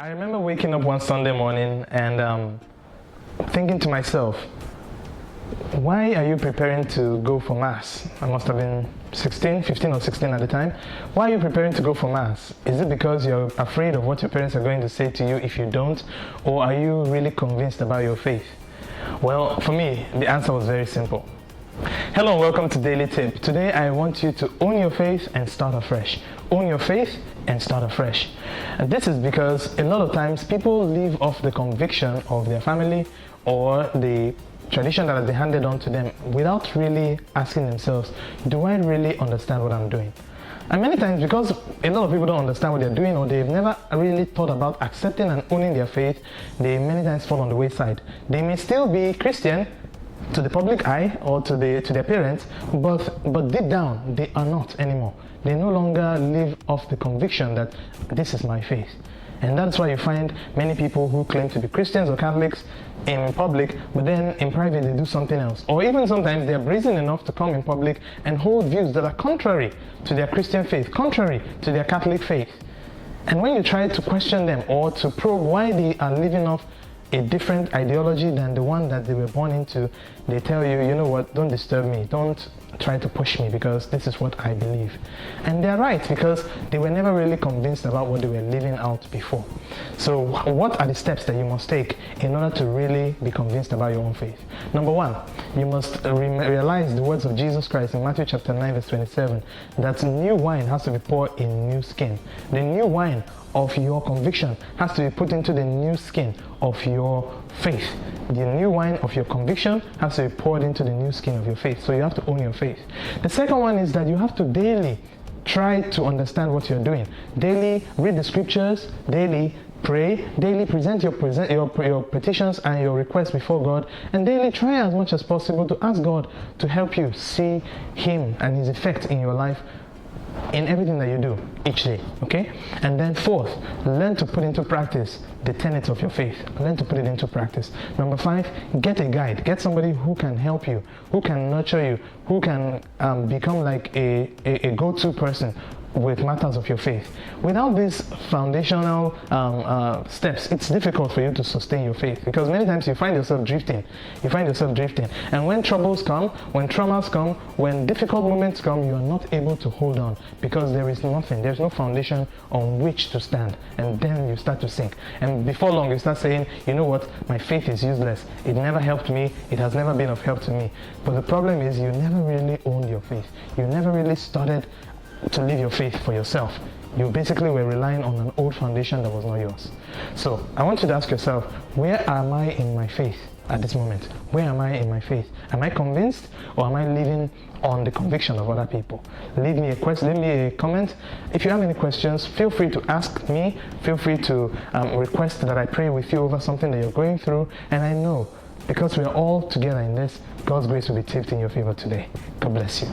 I remember waking up one Sunday morning and thinking to myself, why are you preparing to go for Mass? I must have been 15 or 16 at the time. Why are you preparing to go for Mass? Is it because you're afraid of what your parents are going to say to you if you don't? Or are you really convinced about your faith? Well, for me, the answer was very simple. Hello and welcome to Daily Tip. Today I want you to own your faith and start afresh. Own your faith and start afresh. And this is because a lot of times people live off the conviction of their family or the tradition that has been handed on to them without really asking themselves, do I really understand what I'm doing? And many times, because a lot of people don't understand what they're doing or they've never really thought about accepting and owning their faith, they many times fall on the wayside. They may still be Christian to the public eye or to their parents, but deep down they are not anymore. They no longer live off the conviction that this is my faith. And that's why you find many people who claim to be Christians or Catholics in public, but then in private they do something else. Or even sometimes they are brazen enough to come in public and hold views that are contrary to their Christian faith, contrary to their Catholic faith. And when you try to question them or to probe why they are living off a different ideology than the one that they were born into, they tell you, you know what, don't disturb me, don't try to push me because this is what I believe. And they're right, because they were never really convinced about what they were living out before. So what are the steps that you must take in order to really be convinced about your own faith? Number one, you must realize the words of Jesus Christ in Matthew chapter 9 verse 27, that new wine has to be poured in new skin. The new wine of your conviction has to be put into the new skin of your faith. The new wine of your conviction has to be poured into the new skin of your faith. So you have to own your faith. The second one is that you have to daily try to understand what you're doing. Daily read the scriptures, daily pray, daily present your petitions and your requests before God, and daily try as much as possible to ask God to help you see Him and His effect in your life in everything that you do each day, okay? And then fourth, learn to put into practice the tenets of your faith. Learn to put it into practice. Number five, get a guide. Get somebody who can help you, who can nurture you, who can become like a go-to person with matters of your faith. Without these foundational steps, it's difficult for you to sustain your faith, because many times you find yourself drifting. And when troubles come, when traumas come, when difficult moments come, you are not able to hold on because there is nothing, there's no foundation on which to stand. And then you start to sink. And before long, you start saying, you know what, my faith is useless. It never helped me. It has never been of help to me. But the problem is you never really owned your faith. You never really started to live your faith for yourself. You basically were relying on an old foundation that was not yours. So I want you to ask yourself, where am I in my faith at this moment? Where am I in my faith? Am I convinced, or am I living on the conviction of other people? Leave me a comment. If you have any questions, feel free to ask me. Feel free to request that I pray with you over something that you're going through. And I know, because we are all together in this, God's grace will be tipped in your favor today. God bless you.